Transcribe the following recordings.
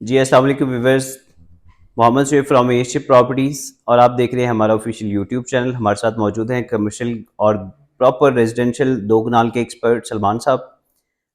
जी अस्सलाम वालेकुम viewers. Mohammad Sheikh from Aship properties और आप देख रहे हैं हमारा ऑफिशियल यूट्यूब चैनल। हमारे साथ मौजूद हैं कमर्शियल और प्रॉपर रेजिडेंशियल दो कनाल के एक्सपर्ट सलमान साहब।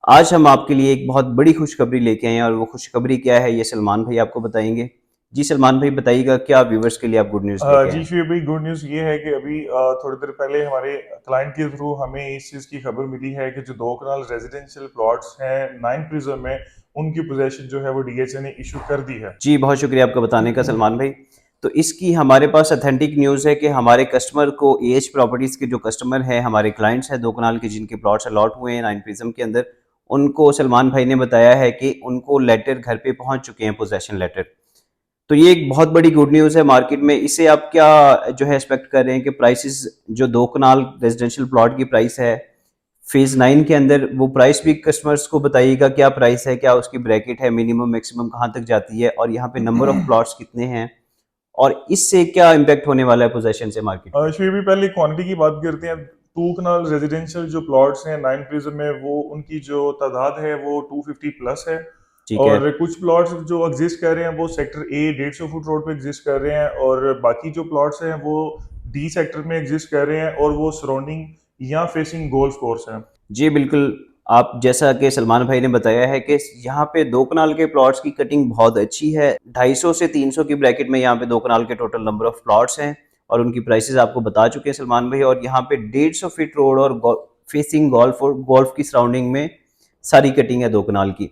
आज हम आपके लिए एक बहुत बड़ी खुशखबरी लेके आए हैं और वो खुशखबरी क्या है ये सलमान भाई आपको बताएंगे। जी सलमान भाई बताइएगा क्या व्यूअर्स के लिए आप गुड न्यूज़ लेके आए जी हैं। शुभ भाई, गुड न्यूज़ ये है कि अभी थोड़ी देर पहले हमारे क्लाइंट के थ्रू हमें इस चीज़ की खबर मिली है कि जो दो कनाल रेजिडेंशियल प्लॉट्स हैं नाइन प्रिज्म में, उनकी पोजीशन जो है वो डीएचए ने इशू कर दी है। जी बहुत शुक्रिया आपका बताने का सलमान भाई। तो इसकी हमारे पास अथेंटिक न्यूज़ है कि हमारे कस्टमर को एच प्रॉपर्टीज़ के जो कस्टमर हैं हमारे क्लाइंट्स हैं दो कनाल के जिनके प्लॉट्स अलॉट हुए हैं नाइन प्रिज्म के अंदर, उनको सलमान भाई ने बताया है कि उनको लेटर घर पे पहुंच चुके हैं, पोजेशन लेटर। तो ये एक बहुत बड़ी गुड न्यूज़ है मार्केट में। इससे आप क्या जो है एक्सपेक्ट कर रहे हैं कि प्राइसेस जो दो कनाल रेजिडेंशियल प्लॉट की प्राइस है फेज 9 के अंदर, वो प्राइस भी कस्टमर्स को बताइएगा क्या प्राइस है, क्या उसकी ब्रैकेट है, मिनिमम मैक्सिमम कहाँ तक जाती है और यहाँ पे नंबर ऑफ प्लॉट्स कितने हैं और इससे क्या इम्पैक्ट होने वाला है पोजेशन से मार्केट पे। शुभ भी पहले क्वांटिटी की बात करते हैं। टू कनाल रेजिडेंशियल जो प्लॉट्स हैं नाइन प्रिज्म में, वो उनकी जो तादाद है वो 250 प्लस है। ठीक है। और कुछ प्लॉट्स जो एग्जिस्ट कर रहे हैं वो सेक्टर ए 150 फुट रोड पे एग्जिस्ट कर रहे हैं, और बाकी जो प्लॉट्स हैं वो डी सेक्टर में एग्जिस्ट कर रहे हैं, और वो सराउंडिंग या फेसिंग गोल्फ कोर्स है। जी बिल्कुल। आप जैसा कि सलमान भाई ने बताया है कि यहाँ पे दो कनाल के प्लॉट्स की कटिंग बहुत अच्छी है। 250 से 300 की ब्रैकेट में यहाँ पे दो कनाल के टोटल नंबर ऑफ प्लॉट्स हैं और उनकी प्राइसेस आपको बता चुके हैं सलमान भाई। और यहाँ पे 150 फीट रोड और फेसिंग गोल्फ और गोल्फ की सराउंडिंग में सारी कटिंग है दो कनाल की।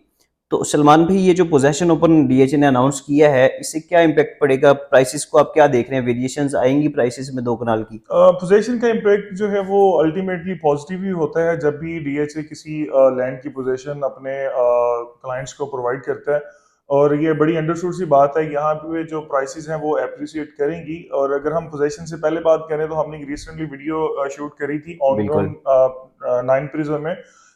तो सलमान भाई ये जो पोजेशन ओपन डीएचए ने अनाउंस किया है इससे क्या इम्पैक्ट पड़ेगा प्राइसेस को, आप क्या देख रहे हैं, वेरिएशंस आएंगी प्राइसेस में दो कनाल की। पोजेशन का इम्पैक्ट जो है वो अल्टीमेटली पॉजिटिव ही होता है जब भी डीएचए किसी लैंड की पोजेशन अपने क्लाइंट्स को प्रोवाइड करता है। और ये बड़ी अंडरस्टूड सी बात है, यहाँ पे जो प्राइसेस हैं वो अप्रिशिएट करेंगी। और अगर हम पोजेशन से पहले बात करें तो हमने रिसेंटली वीडियो शूट करी थी ऑन बिल्कुल। ग्राउंड नाइन प्रिज्म में,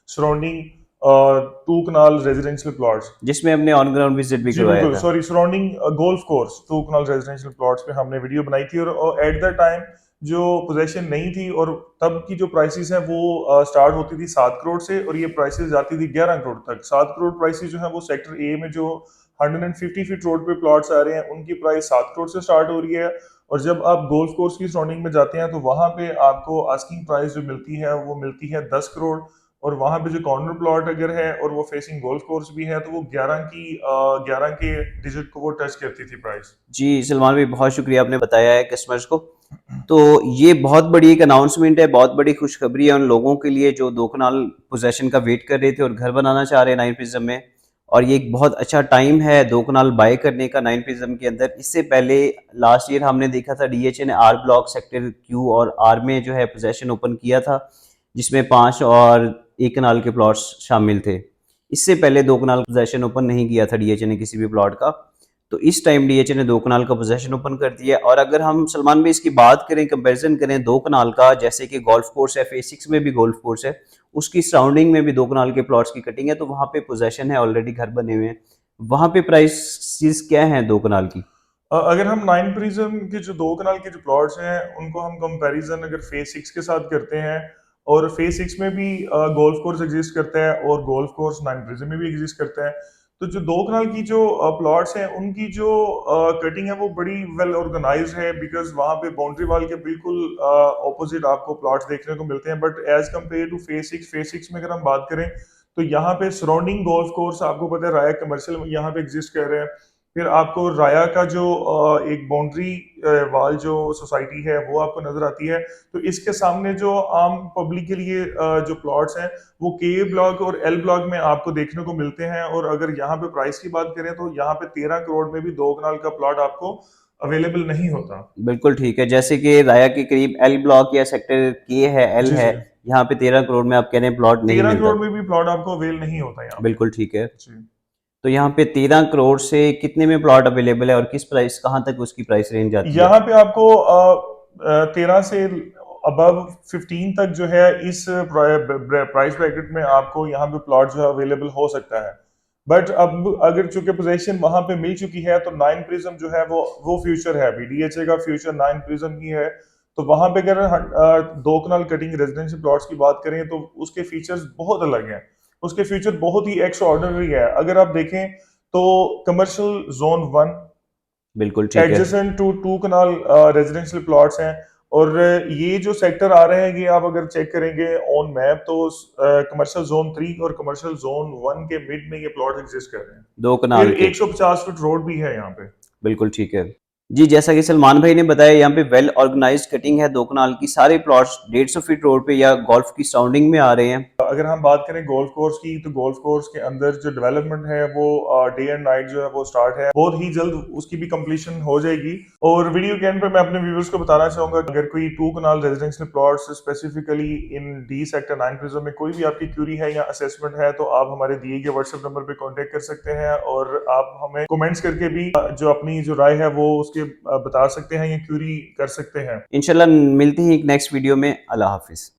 surrounding two kanal residential plots. जिसमें हमने ऑन ग्राउंड विजिट भी जी करवाया बिल्कुल, था। Sorry, surrounding golf course two kanal residential plots पे हमने वीडियो बनाई थी। और एट द टाइम जो पोजीशन नहीं थी, और तब की जो प्राइसेस हैं वो स्टार्ट होती थी 7 करोड़ से, और ये प्राइसेस जाती थी 11 करोड़ तक। 7 करोड़ प्राइसेस जो है वो सेक्टर ए में जो 150 फीट रोड पे प्लॉट्स आ रहे हैं उनकी प्राइस 7 करोड़ से स्टार्ट हो रही है। और जब आप गोल्फ कोर्स की सराउंडिंग में जाते हैं तो वहां पे आपको आस्किंग प्राइस जो मिलती है वो मिलती है 10 करोड़। और वहां पे जो कॉर्नर प्लॉट अगर है और वो फेसिंग गोल्फ कोर्स भी है तो वो 11 के डिजिट को वो टच करती थी प्राइस। जी सलमान भाई बहुत शुक्रिया आपने बताया है कस्टमर्स को। तो ये बहुत बड़ी एक अनाउंसमेंट है, बहुत बड़ी खुशखबरी है उन लोगों के लिए जो दो कनाल पोजेशन का वेट कर रहे थे और घर बनाना चाह रहे हैं नाइन प्रिज्म में। और ये एक बहुत अच्छा टाइम है दो कनाल बाय करने का नाइन प्रिज्म के अंदर। इससे पहले लास्ट ईयर हमने देखा था डीएचए ने आर ब्लॉक सेक्टर क्यू और आर में जो है पोजेशन ओपन किया था जिसमें 5 और एक कनाल के प्लॉट्स शामिल थे। इससे पहले दो कनाल पोजेशन ओपन नहीं किया था डीएचए ने किसी भी प्लॉट का। तो इस टाइम डीएचए ने दो कनाल का पोजेशन ओपन कर दिया है। और अगर हम सलमान भाई इसकी बात करें, कंपैरिजन करें दो कनाल का, जैसे कि गोल्फ कोर्स है, फेज 6 में भी गोल्फ कोर्स है, उसकी सराउंडिंग में भी दो कनाल के प्लॉट्स की कटिंग है, तो वहां पे पोजेशन है, ऑलरेडी घर बने हुए हैं। वहां पे प्राइस क्या है दो कनाल की। अगर हम नाइन प्रिज्म के जो दो कनाल के जो प्लॉट्स हैं उनको हम कंपैरिजन अगर फेज 6 के साथ करते हैं, और फेज 6 में भी गोल्फ कोर्स एग्जिस्ट करता है और गोल्फ कोर्स नाइन प्रिज्म में भी एग्जिस्ट करता है। तो जो दो कनाल की जो प्लॉट्स हैं उनकी जो कटिंग है वो बड़ी वेल ऑर्गेनाइज्ड है, बिकॉज वहां पे बाउंड्री वाल के बिल्कुल ऑपोजिट आपको प्लॉट्स देखने को मिलते हैं। But as compare to phase six में अगर हम बात करें तो यहाँ पे सराउंडिंग गोल्फ कोर्स आपको पता है राया कमर्शियल यहाँ पे एग्जिस्ट कर रहे हैं। फिर आपको राया का जो एक बाउंड्री वाल जो सोसाइटी है वो आपको नजर आती है। तो इसके सामने जो आम पब्लिक के लिए जो प्लॉट्स हैं वो के ब्लॉक और एल ब्लॉक में आपको देखने को मिलते हैं। और अगर यहाँ पे प्राइस की बात करें तो यहाँ पे 13 करोड़ में भी दो कनाल का प्लॉट आपको अवेलेबल नहीं होता। बिल्कुल ठीक है, जैसे कि राया के करीब एल ब्लॉक या सेक्टर के है, एल जी है, जी, यहाँ पे 13 करोड़ में आप कह रहे हैं प्लॉट नहीं 13 करोड़ मिलता। में भी प्लॉट आपको अवेल नहीं होता यहाँ पे। बिल्कुल ठीक है। जी, तो यहाँ पे 13 करोड़ से कितने में प्लॉट अवेलेबल है और किस प्राइस, कहाँ तक उसकी प्राइस रेंज जाती है। यहाँ पे आपको 13 से अबव 15 तक जो है इस प्राइस ब्रैकेट में आपको यहाँ पे प्लॉट जो है अवेलेबल हो सकता है। बट अब अगर चूंकि पोजीशन वहां पे मिल चुकी है तो नाइन प्रिज्म जो है वो फ्यूचर है, अभी डीएचए का फ्यूचर नाइन प्रिज्म ही है। तो वहां पे अगर दो कनाल कटिंग रेजिडेंशियल प्लॉट्स की बात करें तो उसके फीचर्स बहुत अलग हैं। उसके फीचर बहुत ही एक्स्ट्राऑर्डिनरी है। अगर आप देखें तो कमर्शियल जोन 1 बिल्कुल ठीक है। Adjacent to 2 kanal residential plots हैं, और ये जो सेक्टर आ रहे हैं ये आप अगर चेक करेंगे ऑन मैप तो कमर्शियल जोन 3 और कमर्शियल जोन 1 के मिड में ये प्लॉट एग्जिस्ट कर रहे हैं। 2 फिर कनाल के। 150 फीट रोड भी है यहाँ पे। बिल्कुल ठीक है। जी, जैसा कि सलमान भाई ने बताया, यहाँ पे वेल ऑर्गेनाइज्ड कटिंग है 2 कनाल की। सारे प्लॉट्स 150 फीट रोड पे या गोल्फ की सराउंडिंग में आ रहे हैं। अगर हम बात करें गोल्फ कोर्स की, तो गोल्फ कोर्स के अंदर जो डेवलपमेंट है वो डे एंड नाइट जो है वो स्टार्ट है, बहुत ही जल्द उसकी भी कंप्लीशन हो जाएगी। और वीडियो के एंड पे मैं अपने व्यूअर्स को बताना चाहूंगा, अगर कोई 2 kanal residential plots specifically in D sector 9 Prism में कोई भी आपकी क्यूरी है या असेसमेंट है, तो आप हमारे दिए गए व्हाट्सएप नंबर पे कांटेक्ट कर सकते हैं, और आप हमें कमेंट्स करके भी जो अपनी जो राय है वो उसके बता सकते हैं या क्यूरी कर सकते हैं। इंशाल्लाह मिलते हैं एक नेक्स्ट वीडियो में। अल्लाह हाफिज़।